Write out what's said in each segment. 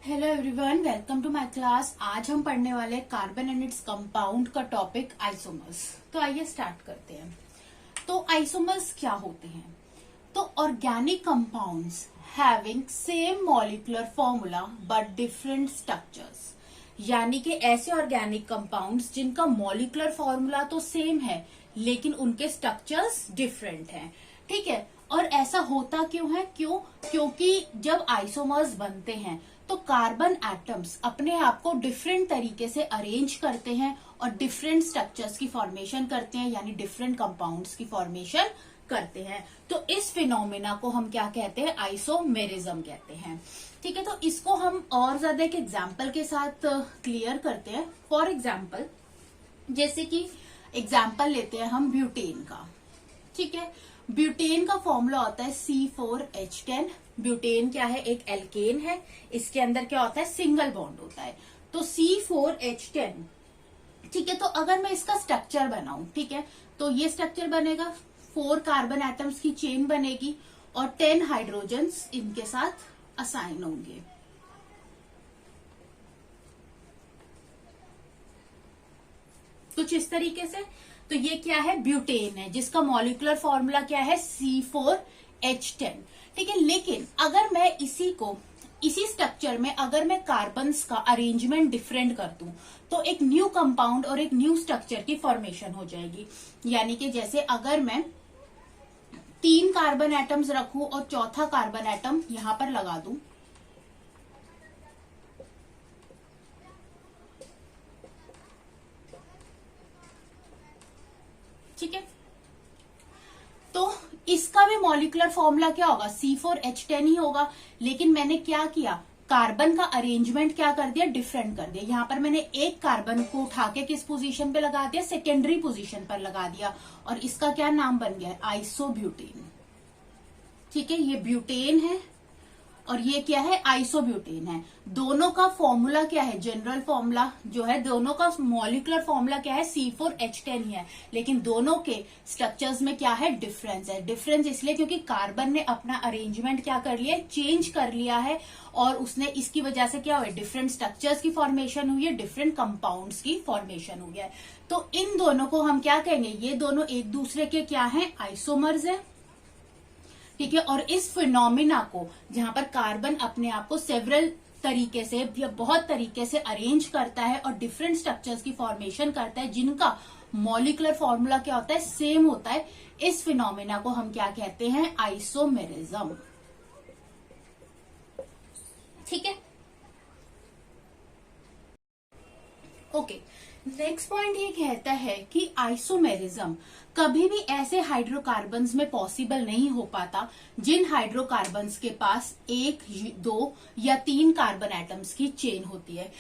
Hello everyone, welcome to my class. आज हम पढ़ने वाले कार्बन एंड इट्स कंपाउंड का टॉपिक आइसोमर्स। तो आइए स्टार्ट करते हैं। तो आइसोमर्स क्या होते हैं? तो organic compounds having same molecular formula but different structures, यानी कि ऐसे ऑर्गेनिक कंपाउंड्स जिनका मॉलिक्यूलर फॉर्मूला तो सेम है लेकिन उनके स्ट्रक्चर्स डिफरेंट हैं। ठीक है, और ऐसा होता क्यों है? क्योंकि जब आइसोमर्स बनते हैं तो कार्बन एटम्स अपने आप को डिफरेंट तरीके से अरेंज करते हैं और डिफरेंट स्ट्रक्चर्स की फॉर्मेशन करते हैं, यानी डिफरेंट कंपाउंड्स की फॉर्मेशन करते हैं। तो इस फिनोमेना को हम क्या कहते हैं? आइसोमेरिज्म कहते हैं। ठीक है, तो इसको हम और ज्यादा एक एग्जाम्पल के साथ क्लियर करते हैं। फॉर एग्जाम्पल, जैसे कि एग्जाम्पल लेते हैं हम ब्यूटेन का। ठीक है, ब्यूटेन का फॉर्मूला होता है C4H10। ब्यूटेन क्या है? एक एल्केन है। इसके अंदर क्या होता है? सिंगल बॉन्ड होता है। तो C4H10। ठीक है, तो अगर मैं इसका स्ट्रक्चर बनाऊं, ठीक है, तो ये स्ट्रक्चर बनेगा, 4 कार्बन एटम्स की चेन बनेगी और 10 हाइड्रोजन्स इनके साथ असाइन होंगे। कुछ इस तरीके से। तो ये क्या है? ब्यूटेन है, जिसका मॉलिक्यूलर फॉर्मूला क्या है? C4H10। ठीक है, लेकिन अगर मैं इसी स्ट्रक्चर में अगर मैं कार्बन्स का अरेंजमेंट डिफरेंट कर दूं तो एक न्यू कंपाउंड और एक न्यू स्ट्रक्चर की फॉर्मेशन हो जाएगी। यानी कि जैसे अगर मैं 3 कार्बन एटम्स रखूं और चौथा कार्बन एटम यहां पर लगा दूं, ठीक है, तो इसका भी मॉलिक्यूलर फॉर्मूला क्या होगा? C4H10 ही होगा। लेकिन मैंने क्या किया? कार्बन का अरेंजमेंट क्या कर दिया? डिफरेंट कर दिया। यहां पर मैंने एक कार्बन को उठा के किस पोजीशन पे लगा दिया? सेकेंडरी पोजीशन पर लगा दिया और इसका क्या नाम बन गया? आइसोब्यूटेन। ठीक है, ये ब्यूटेन है और ये क्या है? आइसोब्यूटेन है। दोनों का फॉर्मूला क्या है? जनरल फॉर्मूला जो है, दोनों का मॉलिक्यूलर फॉर्मूला क्या है? C4H10 ही है। लेकिन दोनों के स्ट्रक्चर्स में क्या है? डिफरेंस है। डिफरेंस इसलिए क्योंकि कार्बन ने अपना अरेंजमेंट क्या कर लिया? चेंज कर लिया है और उसने इसकी वजह से क्या हुआ? डिफरेंट स्ट्रक्चर्स की फॉर्मेशन हुई है, डिफरेंट कंपाउंड्स की फॉर्मेशन हुई है। तो इन दोनों को हम क्या कहेंगे? ये दोनों एक दूसरे के क्या है? आइसोमर्स है। ठीक है, और इस फिनोमिना को, जहां पर कार्बन अपने आप को सेवरल तरीके से या बहुत तरीके से अरेंज करता है और डिफरेंट स्ट्रक्चर्स की फॉर्मेशन करता है जिनका मॉलिक्यूलर फॉर्मूला क्या होता है? सेम होता है। इस फिनोमिना को हम क्या कहते हैं? आइसोमेरिज्म। ठीक है, ओके। नेक्स्ट पॉइंट ये कहता है कि आइसोमेरिज्म कभी भी ऐसे हाइड्रोकार्बन्स में पॉसिबल नहीं हो पाता जिन हाइड्रोकार्बन्स के पास 1, 2 या 3 कार्बन एटम्स की चेन होती है।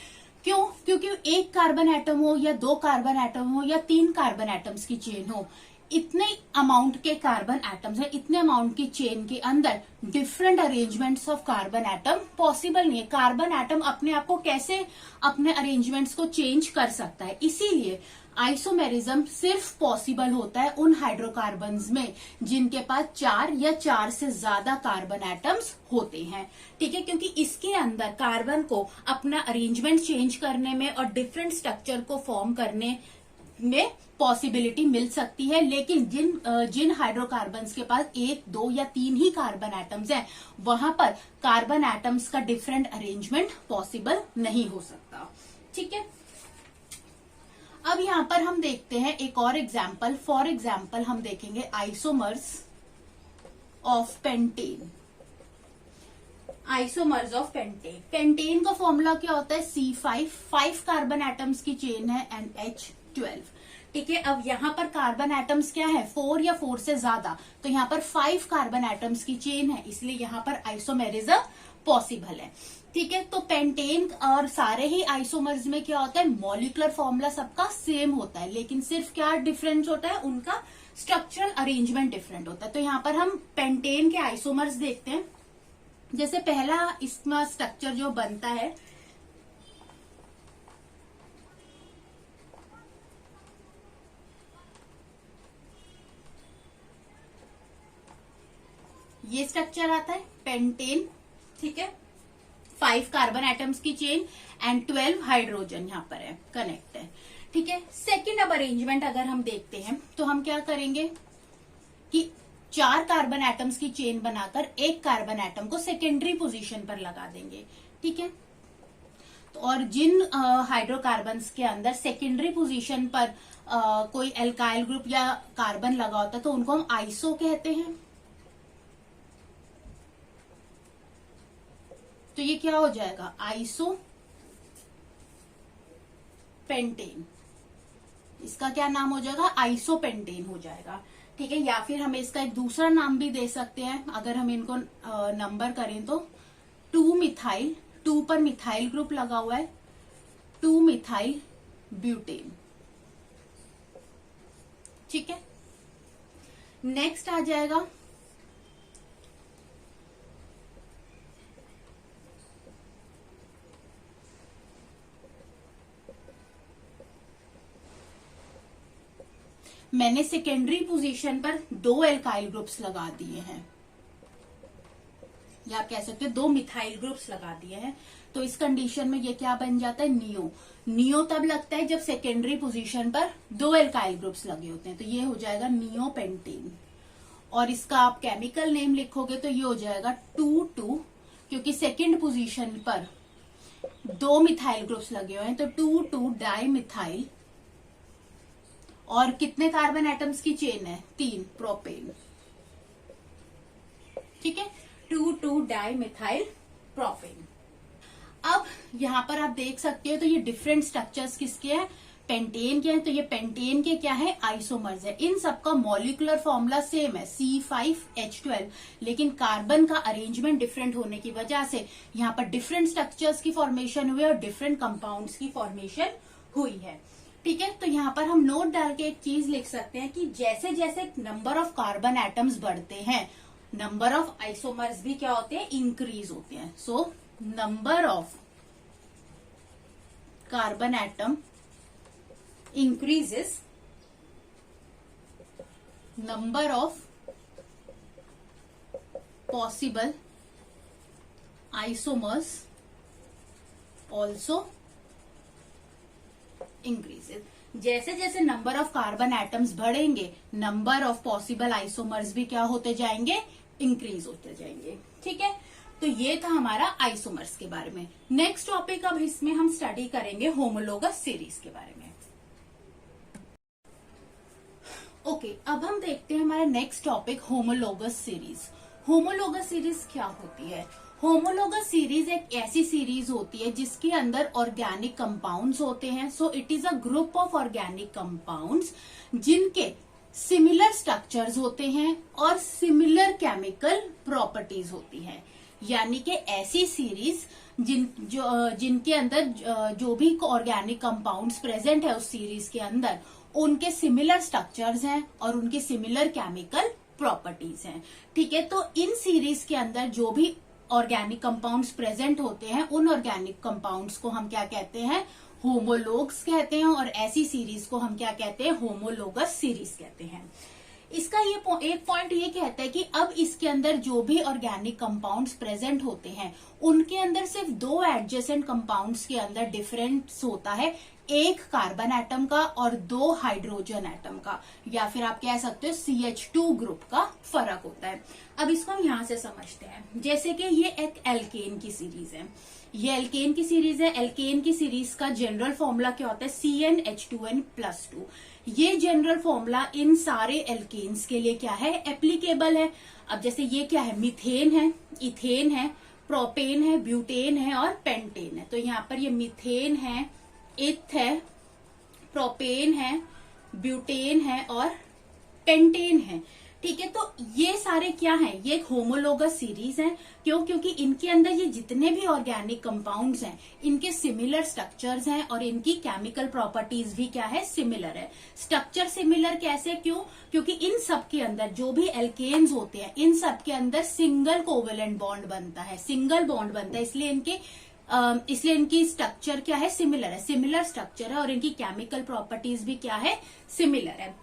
क्यों? क्योंकि एक कार्बन एटम हो या 2 कार्बन एटम हो या 3 कार्बन एटम्स की चेन हो, इतने अमाउंट के कार्बन एटम्स है, इतने अमाउंट की चेन के अंदर different arrangements of carbon atom possible नहीं है। कार्बन एटम अपने आप को कैसे अपने अरेंजमेंट्स को चेंज कर सकता है? इसीलिए आइसोमेरिज्म सिर्फ पॉसिबल होता है उन हाइड्रोकार्बन्स में जिनके पास 4 या 4 से ज्यादा कार्बन एटम्स होते हैं। ठीक है, क्योंकि इसके अंदर कार्बन को अपना अरेंजमेंट चेंज करने में और डिफरेंट स्ट्रक्चर को फॉर्म करने में पॉसिबिलिटी मिल सकती है। लेकिन जिन हाइड्रोकार्बन्स के पास 1, 2 या 3 ही कार्बन एटम्स हैं, वहां पर कार्बन एटम्स का डिफरेंट अरेंजमेंट पॉसिबल नहीं हो सकता। ठीक है, अब यहां पर हम देखते हैं एक और एग्जाम्पल। फॉर एग्जाम्पल हम देखेंगे isomers of pentane. Isomers of pentane. Pentane का फॉर्मूला क्या होता है? C5। 5 कार्बन एटम्स की चेन है एंड H12। ठीक है, अब यहाँ पर कार्बन एटम्स क्या है? 4 या 4 से ज्यादा। तो यहाँ पर 5 कार्बन एटम्स की चेन है, इसलिए यहाँ पर आइसोमेरिज्म पॉसिबल है। ठीक है, तो पेंटेन और सारे ही आइसोमर्स में क्या होता है? मॉलिक्यूलर फॉर्मूला सबका सेम होता है, लेकिन सिर्फ क्या डिफरेंस होता है? उनका स्ट्रक्चरल अरेंजमेंट डिफरेंट होता है। तो यहाँ पर हम पेंटेन के आइसोमर्स देखते हैं। जैसे पहला इसका स्ट्रक्चर जो बनता है, ये स्ट्रक्चर आता है पेंटेन। ठीक है, 5 कार्बन एटम्स की चेन एंड 12 हाइड्रोजन यहाँ पर है, कनेक्ट है। ठीक है, सेकेंड अब अरेंजमेंट अगर हम देखते हैं तो हम क्या करेंगे कि 4 कार्बन एटम्स की चेन बनाकर एक कार्बन एटम को सेकेंडरी पोजीशन पर लगा देंगे। ठीक है, तो और जिन हाइड्रोकार्बन्स के अंदर सेकेंडरी पोजीशन पर कोई एल्काइल ग्रुप या कार्बन लगा होता है तो उनको हम आइसो कहते हैं। तो ये क्या हो जाएगा, आइसो पेंटेन, इसका क्या नाम हो जाएगा, आइसोपेंटेन हो जाएगा। ठीक है, या फिर हमें इसका एक दूसरा नाम भी दे सकते हैं अगर हम इनको नंबर करें तो 2 मिथाइल, 2 पर मिथाइल ग्रुप लगा हुआ है, 2 मिथाइल ब्यूटेन। ठीक है, नेक्स्ट आ जाएगा मैंने सेकेंडरी पोजीशन पर 2 एल्काइल ग्रुप्स लगा दिए हैं, या आप कह सकते हो 2 मिथाइल ग्रुप्स लगा दिए हैं। तो इस कंडीशन में ये क्या बन जाता है, नियो। नियो तब लगता है जब सेकेंडरी पोजीशन पर 2 एल्काइल ग्रुप्स लगे होते हैं, तो ये हो जाएगा नियोपेंटेन। और इसका आप केमिकल नेम लिखोगे तो ये हो जाएगा 2,2, क्योंकि सेकेंड पोजीशन पर 2 मिथाइल ग्रुप्स लगे हुए हैं, तो 2,2 डाई मिथाइल। और कितने कार्बन एटम्स की चेन है, 3, प्रोपेन। ठीक है, 2,2 डाई मिथाइल प्रोपेन। अब यहां पर आप देख सकते हो तो ये डिफरेंट स्ट्रक्चर्स किसके हैं, पेंटेन के हैं। तो ये पेंटेन के क्या है, आइसोमर्स है। इन सबका मॉलिक्यूलर फॉर्मूला सेम है, C5H12, लेकिन कार्बन का अरेंजमेंट डिफरेंट होने की वजह से यहाँ पर डिफरेंट स्ट्रक्चर्स की फॉर्मेशन हुई और डिफरेंट कंपाउंड्स की फॉर्मेशन हुई है। ठीक है, तो यहाँ पर हम नोट डाल के एक चीज लिख सकते हैं कि जैसे जैसे नंबर ऑफ कार्बन एटम्स बढ़ते हैं, नंबर ऑफ आइसोमर्स भी क्या होते हैं, इंक्रीज होते हैं। So number of carbon atom increases, number of possible isomers also increases। जैसे जैसे नंबर ऑफ कार्बन एटम्स बढ़ेंगे, नंबर ऑफ पॉसिबल आइसोमर्स भी क्या होते जाएंगे, इंक्रीज होते जाएंगे। ठीक है, तो ये था हमारा आइसोमर्स के बारे में। नेक्स्ट टॉपिक अब इसमें हम स्टडी करेंगे होमोलोगस सीरीज के बारे में। ओके, अब हम देखते हैं हमारा next topic homologous series. Homologous series क्या होती है, होमोलोगस सीरीज एक ऐसी सीरीज होती है जिसके अंदर ऑर्गेनिक कंपाउंड्स होते हैं। So it is a group of organic compounds जिनके सिमिलर स्ट्रक्चर्स होते हैं और सिमिलर केमिकल प्रॉपर्टीज होती हैं। यानी कि ऐसी सीरीज जिनके अंदर जो भी ऑर्गेनिक कंपाउंड्स प्रेजेंट है उस सीरीज के अंदर, उनके सिमिलर स्ट्रक्चर्स हैं और उनके सिमिलर केमिकल प्रॉपर्टीज हैं। ठीक है, तो इन सीरीज के अंदर जो भी ऑर्गेनिक कंपाउंड्स प्रेजेंट होते हैं, उन ऑर्गेनिक कंपाउंड्स को हम क्या कहते हैं, होमोलोग्स कहते हैं। और ऐसी सीरीज को हम क्या कहते हैं, होमोलोगस सीरीज कहते हैं। इसका ये एक पॉइंट ये कहता है कि अब इसके अंदर जो भी ऑर्गेनिक कंपाउंड्स प्रेजेंट होते हैं, उनके अंदर सिर्फ 2 एडजेसेंट कंपाउंड्स के अंदर डिफरेंस होता है, एक कार्बन एटम का और 2 हाइड्रोजन एटम का, या फिर आप कह सकते हो CH2 ग्रुप का फर्क होता है। अब इसको हम यहां से समझते हैं। जैसे कि ये एक एल्केन की सीरीज है, ये एल्केन की सीरीज है। एल्केन की सीरीज का जनरल फॉर्मूला क्या होता है, CnH2n+2। ये जनरल फॉर्मूला इन सारे एल्केन्स के लिए क्या है, एप्लीकेबल है। अब जैसे ये क्या है, मीथेन है, इथेन है, प्रोपेन है, ब्यूटेन है और पेंटेन है। तो यहाँ पर ये मीथेन है, इथ है, प्रोपेन है, ब्यूटेन है और पेंटेन है। ठीक है, तो ये सारे क्या हैं, ये एक होमोलोगस सीरीज है। क्यों, क्योंकि इनके अंदर ये जितने भी ऑर्गेनिक कंपाउंड्स हैं, इनके सिमिलर स्ट्रक्चर्स हैं और इनकी केमिकल प्रॉपर्टीज भी क्या है, सिमिलर है। स्ट्रक्चर सिमिलर कैसे, क्यों, क्योंकि इन सब के अंदर जो भी एल्केन्स होते हैं, इन सब के अंदर सिंगल कोवेलेंट बॉन्ड बनता है, सिंगल बॉन्ड बनता है, इसलिए इनकी स्ट्रक्चर क्या है, सिमिलर है, सिमिलर स्ट्रक्चर है और इनकी केमिकल प्रॉपर्टीज भी क्या है, सिमिलर है।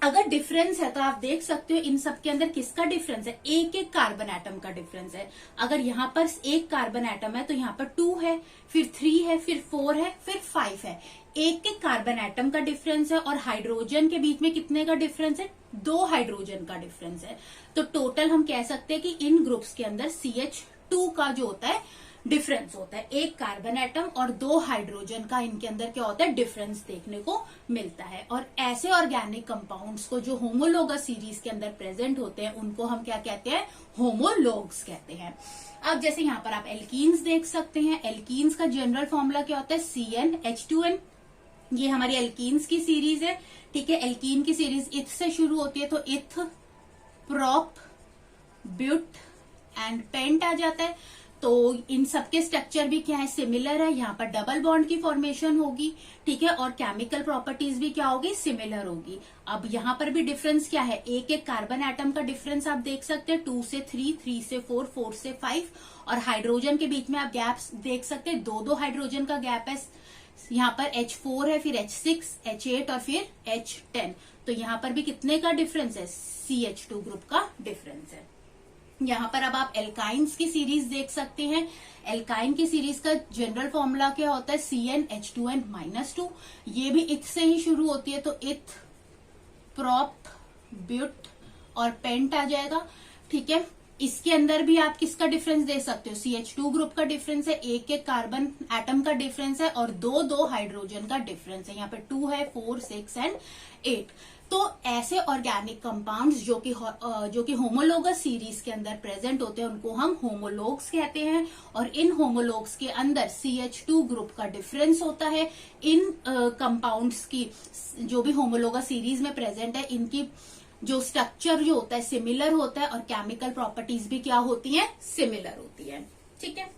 अगर डिफरेंस है तो आप देख सकते हो इन सब के अंदर किसका डिफरेंस है, एक एक कार्बन एटम का डिफरेंस है। अगर यहाँ पर एक कार्बन एटम है तो यहाँ पर 2 है, फिर 3 है, फिर 4 है, फिर 5 है। एक एक कार्बन एटम का डिफरेंस है। और हाइड्रोजन के बीच में कितने का डिफरेंस है, 2 हाइड्रोजन का डिफरेंस है। तो टोटल हम कह सकते हैं कि इन ग्रुप्स के अंदर CH2 का जो होता है डिफरेंस होता है। एक कार्बन एटम और 2 हाइड्रोजन का इनके अंदर क्या होता है, डिफरेंस देखने को मिलता है। और ऐसे ऑर्गेनिक कंपाउंड्स को जो होमोलोगस सीरीज के अंदर प्रेजेंट होते हैं उनको हम क्या कहते हैं, होमोलोग्स कहते हैं। अब जैसे यहाँ पर आप एल्कीन्स देख सकते हैं। एल्कीन्स का जनरल फॉर्मूला क्या होता है, CnH2n। ये हमारी एल्कीन्स की सीरीज है, ठीक है। एल्कीन की सीरीज इथ से शुरू होती है, तो इथ, प्रोप, ब्यूट एंड पेंट आ जाता है। तो इन सबके स्ट्रक्चर भी क्या है, सिमिलर है। यहाँ पर डबल बॉन्ड की फॉर्मेशन होगी, ठीक है। और केमिकल प्रॉपर्टीज भी क्या होगी, सिमिलर होगी। अब यहाँ पर भी डिफरेंस क्या है, एक एक कार्बन एटम का डिफरेंस आप देख सकते हैं, 2 से 3, 3 से 4, 4 से 5। और हाइड्रोजन के बीच में आप गैप्स देख सकते हैं, 2 हाइड्रोजन का गैप है। यहाँ पर H4 है, फिर H6, H8 और फिर H10। तो यहाँ पर भी कितने का डिफरेंस है, CH2 ग्रुप का डिफरेंस है। यहाँ पर अब आप एल्काइंस की सीरीज देख सकते हैं। एल्काइन की सीरीज का जनरल फॉर्मूला क्या होता है, CnH2n-2। ये भी इथ से ही शुरू होती है, तो इथ, प्रोप, ब्यूट और पेंट आ जाएगा, ठीक है। इसके अंदर भी आप किसका डिफरेंस दे सकते हो, CH2 ग्रुप का डिफरेंस है, एक एक कार्बन एटम का डिफरेंस है और 2 हाइड्रोजन का डिफरेंस है। यहाँ पे 2 है, 4, 6 एंड 8। तो ऐसे ऑर्गेनिक कंपाउंड्स जो कि होमोलोगस सीरीज के अंदर प्रेजेंट होते हैं उनको हम होमोलोग्स कहते हैं। और इन होमोलोग्स के अंदर CH2 ग्रुप का डिफरेंस होता है। इन कंपाउंड्स की जो भी होमोलोगस सीरीज में प्रेजेंट है, इनकी जो स्ट्रक्चर जो होता है सिमिलर होता है और केमिकल प्रॉपर्टीज भी क्या होती है, सिमिलर होती है, ठीक है।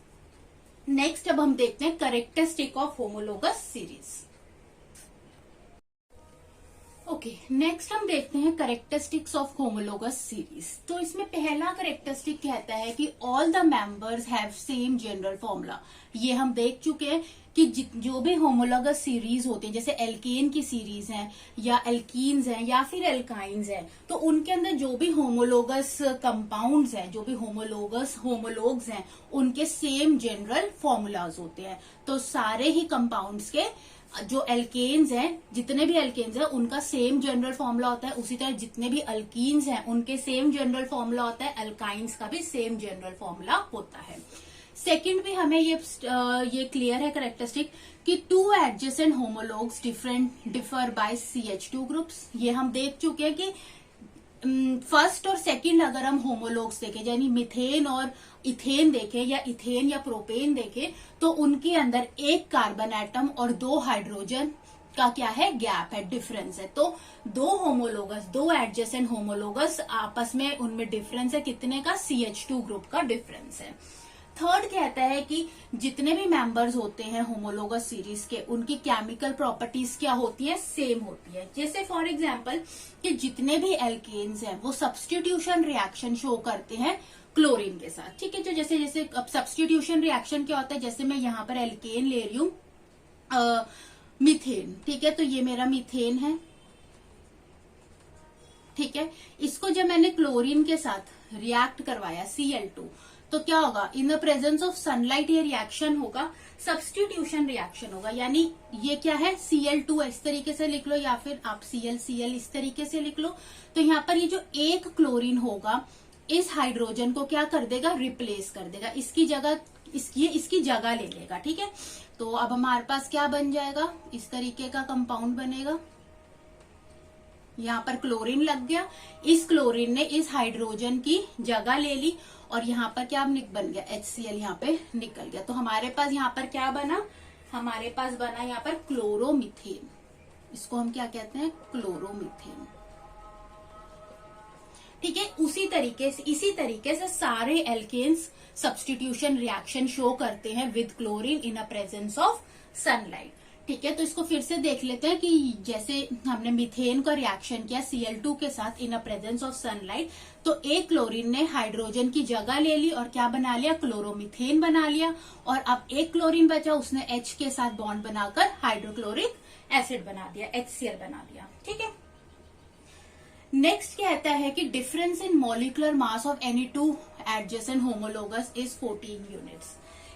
नेक्स्ट अब हम देखते हैं characteristic of homologous series. Okay, next हम देखते हैं कैरेक्टरिस्टिक्स ऑफ होमोलोगस सीरीज। तो इसमें पहला कैरेक्टरिस्टिक कहता है कि all the members have same general formula. ये हम देख चुके हैं कि जो भी होमोलोगस सीरीज होती है, जैसे एल्केन की सीरीज है या एल्कीन्स हैं या फिर एल्काइंस हैं, तो उनके अंदर जो भी होमोलोगस कंपाउंड्स हैं, जो भी होमोलोग्स हैं, उनके सेम जनरल फॉर्मूलाज होते हैं। तो सारे ही कंपाउंड्स के जो एल्केन्स हैं, जितने भी एल्केन्स हैं उनका सेम जनरल फॉर्मूला होता है। उसी तरह जितने भी अल्कीन्स हैं उनके सेम जनरल फॉर्मूला होता है। अल्काइंस का भी सेम जनरल फॉर्मूला होता है। सेकंड भी हमें ये क्लियर है कैरेक्टरिस्टिक कि 2 adjacent homologs differ by CH2 groups. ये हम देख चुके हैं कि फर्स्ट और सेकंड अगर हम होमोलोग्स देखें, यानी मिथेन और इथेन देखें या इथेन या प्रोपेन देखें, तो उनके अंदर एक कार्बन एटम और 2 हाइड्रोजन का क्या है, गैप है, डिफरेंस है। तो 2 एडजेसेंट होमोलोगस आपस में उनमें डिफरेंस है कितने का, CH2 ग्रुप का डिफरेंस है। थर्ड कहता है कि जितने भी मेंबर्स होते हैं होमोलोगस सीरीज के, उनकी केमिकल प्रॉपर्टीज क्या होती है, सेम होती है। जैसे फॉर एग्जांपल कि जितने भी एल्केन्स हैं वो सब्स्टिट्यूशन रिएक्शन शो करते हैं क्लोरीन के साथ, ठीक है। जो जैसे जैसे अब सब्स्टिट्यूशन रिएक्शन क्या होता है, जैसे मैं यहाँ पर एल्केन ले रही हूँ मीथेन, ठीक है। तो ये मेरा मीथेन है, ठीक है। इसको जब मैंने क्लोरीन के साथ रिएक्ट करवाया Cl2, तो क्या होगा, in the presence of sunlight ये रिएक्शन होगा, सब्स्टिट्यूशन रिएक्शन होगा। यानी ये क्या है, Cl2 इस तरीके से लिख लो या फिर आप Cl इस तरीके से लिख लो। तो यहाँ पर ये जो एक क्लोरीन होगा इस हाइड्रोजन को क्या कर देगा, रिप्लेस कर देगा, इसकी जगह ले लेगा, ठीक है। तो अब हमारे पास क्या बन जाएगा, इस तरीके का कंपाउंड बनेगा। यहाँ पर क्लोरीन लग गया, इस क्लोरीन ने इस हाइड्रोजन की जगह ले ली और यहाँ पर क्या बन गया, HCl यहाँ पे निकल गया। तो हमारे पास यहाँ पर क्या बना, हमारे पास बना यहाँ पर क्लोरोमीथेन। इसको हम क्या कहते हैं, क्लोरोमीथेन, ठीक है। इसी तरीके से सारे एल्केन्स सब्स्टिट्यूशन रिएक्शन शो करते हैं with chlorine in a presence of sunlight, ठीक है। तो इसको फिर से देख लेते हैं कि जैसे हमने मीथेन का रिएक्शन किया Cl2 के साथ इन अ प्रेजेंस ऑफ सनलाइट, तो एक क्लोरीन ने हाइड्रोजन की जगह ले ली और क्या बना लिया, क्लोरोमीथेन बना लिया। और अब एक क्लोरीन बचा, उसने H के साथ बॉन्ड बनाकर हाइड्रोक्लोरिक एसिड बना दिया, HCl बना दिया, ठीक है। नेक्स्ट कहता है कि difference in molecular mass of any two adjacent homologous is 14 units.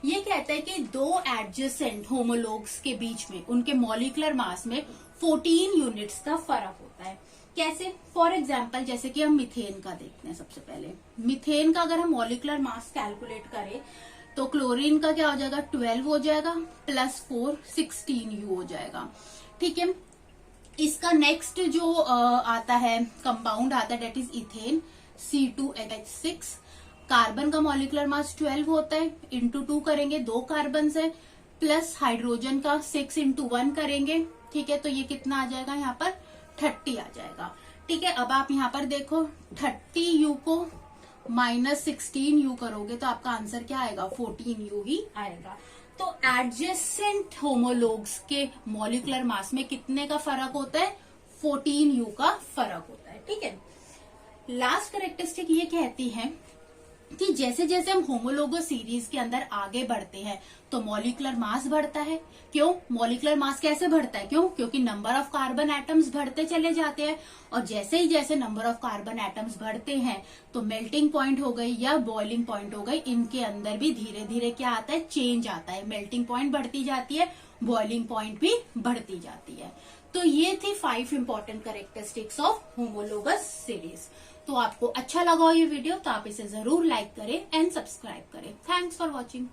ये कहता है कि दो एडजेसेंट होमोलोग्स के बीच में उनके मॉलिक्यूलर मास में 14 यूनिट्स का फर्क होता है। कैसे? फॉर एग्जाम्पल जैसे कि हम मिथेन का देखते हैं। सबसे पहले मिथेन का अगर हम मॉलिक्यूलर मास कैलकुलेट करें तो क्लोरीन का क्या हो जाएगा, 12 हो जाएगा, +4 16 यू हो जाएगा। ठीक है। इसका नेक्स्ट जो आता है कंपाउंड आता है that is ethane, C2H6। Carbon का मॉलिक्यूलर मास 12 होता है, इंटू 2 करेंगे, 2 कार्बन है, प्लस हाइड्रोजन का 6 × 1 करेंगे। ठीक है, तो ये कितना आ जाएगा यहाँ पर 30 आ जाएगा। ठीक है, अब आप यहाँ पर देखो 30 यू को -16 यू करोगे तो आपका आंसर क्या आएगा, 14 यू ही आएगा। तो एडजेसेंट होमोलोग्स के मॉलिक्यूलर मास में कितने का फर्क होता है, 14 यू का फर्क होता है। ठीक है। लास्ट कैरेक्टरिस्टिक ये कहती है कि जैसे जैसे हम होमोलोगस सीरीज के अंदर आगे बढ़ते हैं तो मॉलिक्यूलर मास बढ़ता है। क्यों? मॉलिक्यूलर मास कैसे बढ़ता है? क्यों? क्योंकि नंबर ऑफ कार्बन एटम्स बढ़ते चले जाते हैं, और जैसे ही जैसे नंबर ऑफ कार्बन एटम्स बढ़ते हैं तो मेल्टिंग पॉइंट हो गई या बॉइलिंग पॉइंट हो गई, इनके अंदर भी धीरे धीरे क्या आता है, चेंज आता है। मेल्टिंग पॉइंट बढ़ती जाती है, बॉइलिंग पॉइंट भी बढ़ती जाती है। तो ये थी 5 important characteristics of homologous series. तो आपको अच्छा लगा हो ये वीडियो तो आप इसे जरूर लाइक करें एंड सब्सक्राइब करें। Thanks for watching.